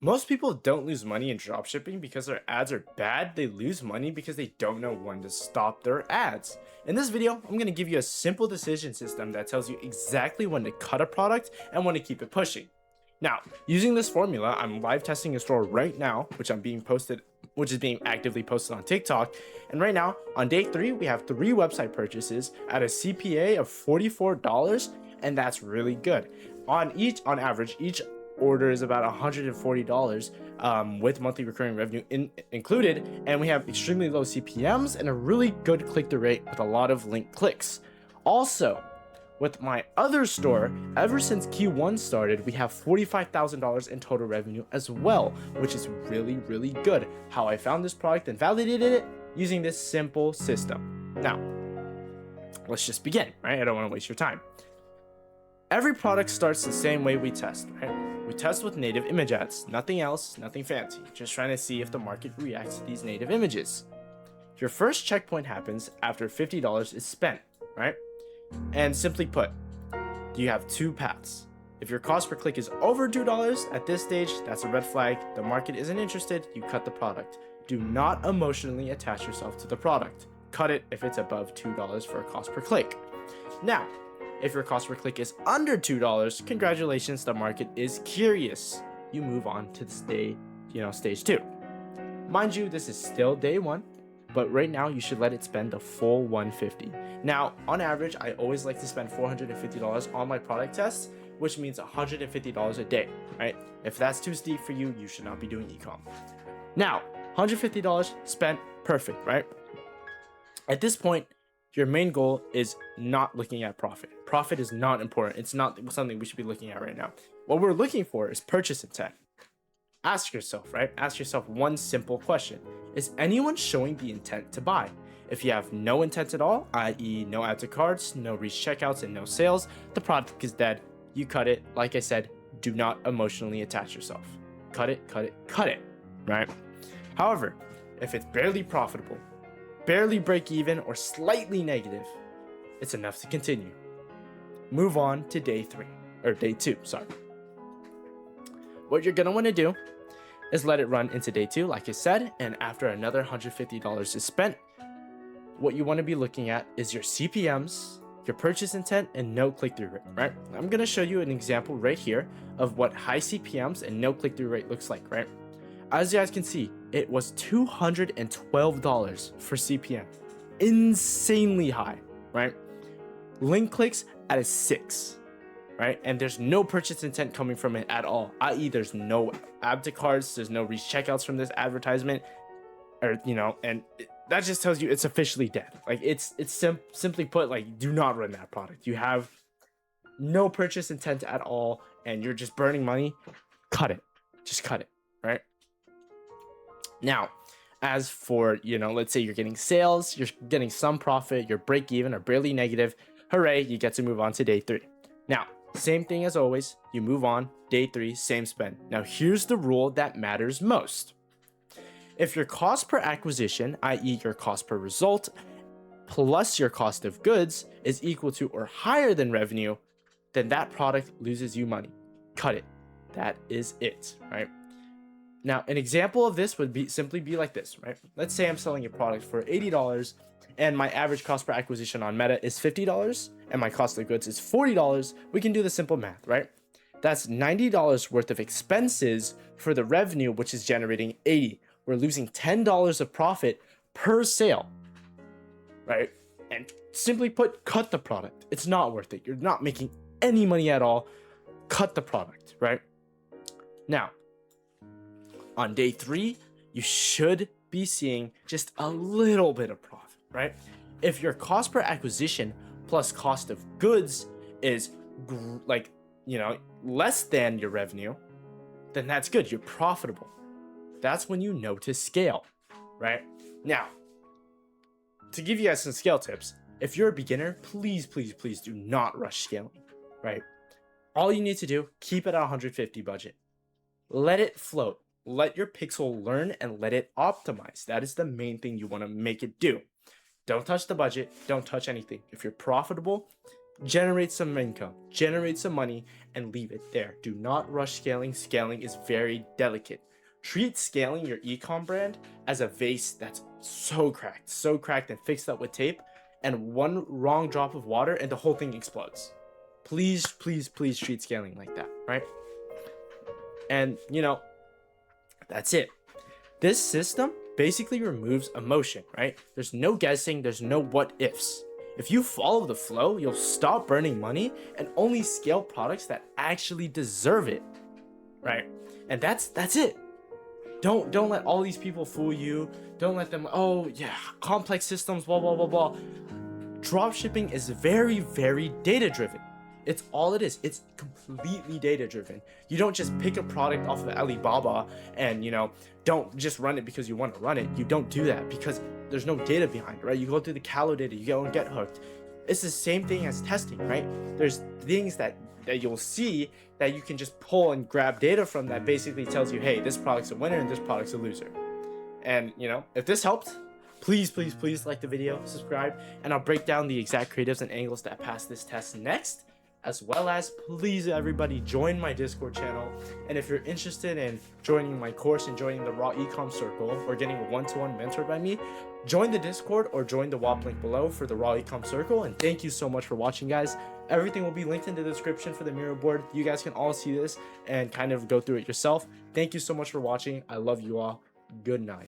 Most people don't lose money in dropshipping because their ads are bad. They lose money because they don't know when to stop their ads. In this video, I'm going to give you a simple decision system that tells you exactly when to cut a product and when to keep it pushing. Now, using this formula, I'm live testing a store right now, which is being actively posted on TikTok. And right now, on day 3, we have 3 website purchases at a CPA of $44, and that's really good. On average, each order is about $140 with monthly recurring revenue included, and we have extremely low CPMs and a really good click-through rate with a lot of link clicks. Also, with my other store, ever since Q1 started, we have $45,000 in total revenue as well, which is really, really good. How I found this product and validated it using this simple system. Now, let's just begin, right? I don't want to waste your time. Every product starts the same way we test, right? We test with native image ads, nothing else, nothing fancy, just trying to see if the market reacts to these native images. Your first checkpoint happens after $50 is spent, right? And simply put, you have 2 paths. If your cost per click is over $2 at this stage, that's a red flag. The market isn't interested, you cut the product. Do not emotionally attach yourself to the product. Cut it if it's above $2 for a cost per click. Now, if your cost per click is under $2, congratulations, the market is curious. You move on to stage 2. Mind you, this is still day 1, but right now you should let it spend the full $150. Now, on average, I always like to spend $450 on my product tests, which means $150 a day, right? If that's too steep for you, you should not be doing ecom. Now, $150 spent, perfect, right? At this point, your main goal is not looking at profit. Profit is not important. It's not something we should be looking at right now. What we're looking for is purchase intent. Ask yourself, right? Ask yourself one simple question. Is anyone showing the intent to buy? If you have no intent at all, i.e. no add to carts, no reach checkouts, and no sales, the product is dead. You cut it. Like I said, do not emotionally attach yourself. Cut it, right? However, if it's barely profitable, barely break even, or slightly negative, it's enough to continue. Move on to day 2, sorry. What you're gonna wanna do is let it run into day 2, like I said, and after another $150 is spent, what you wanna be looking at is your CPMs, your purchase intent, and no click-through rate, right? I'm gonna show you an example right here of what high CPMs and no click-through rate looks like, right? As you guys can see, it was $212 for CPM. Insanely high, right? Link clicks at a 6, right? And there's no purchase intent coming from it at all, i.e. there's no add to carts, there's no reach checkouts from this advertisement, that just tells you it's officially dead. Like simply put, like, do not run that product. You have no purchase intent at all, and you're just burning money. Cut it. Just cut it, right? Now, as for, let's say you're getting sales, you're getting some profit, you're break even or barely negative, hooray, you get to move on to day 3. Now, same thing as always, you move on, day 3, same spend. Now, here's the rule that matters most. If your cost per acquisition, i.e. your cost per result, plus your cost of goods is equal to or higher than revenue, then that product loses you money. Cut it. That is it, right? Now, an example of this would simply be like this, right? Let's say I'm selling a product for $80 and my average cost per acquisition on Meta is $50 and my cost of goods is $40. We can do the simple math, right? That's $90 worth of expenses for the revenue, which is generating $80. We're losing $10 of profit per sale, right? And simply put, cut the product. It's not worth it. You're not making any money at all. Cut the product, right? Now, on day 3, you should be seeing just a little bit of profit, right? If your cost per acquisition plus cost of goods is less than your revenue, then that's good. You're profitable. That's when you know to scale, right? Now, to give you guys some scale tips, if you're a beginner, please do not rush scaling, right? All you need to do, keep it at 150 budget. Let it float. Let your pixel learn and let it optimize. That is the main thing you want to make it do. Don't touch the budget. Don't touch anything. If you're profitable, generate some income, generate some money, and leave it there. Do not rush scaling. Scaling is very delicate. Treat scaling your ecom brand as a vase that's so cracked and fixed up with tape, and one wrong drop of water and the whole thing explodes. Please, please, please treat scaling like that, right? And that's it. This system basically removes emotion, right? There's no guessing, there's no what ifs. If you follow the flow, you'll stop burning money and only scale products that actually deserve it, right? And that's it. Don't let all these people fool you. Don't let them, oh yeah, complex systems, blah blah blah blah. Dropshipping is very, very data driven. It's all it is. It's completely data driven. You don't just pick a product off of Alibaba and don't just run it because you want to run it. You don't do that because there's no data behind it, right? You go through the Callo data, you go and get hooked. It's the same thing as testing, right? There's things that you'll see that you can just pull and grab data from that basically tells you, hey, this product's a winner and this product's a loser. And if this helped, please, please, please like the video, subscribe, and I'll break down the exact creatives and angles that pass this test next. As well as, please everybody join my Discord channel. And if you're interested in joining my course and joining the Raw Ecom Circle or getting a one-to-one mentored by me, join the Discord or join the WAP link below for the Raw Ecom Circle. And thank you so much for watching, guys. Everything will be linked in the description for the Miro board. You guys can all see this and kind of go through it yourself. Thank you so much for watching. I love you all. Good night.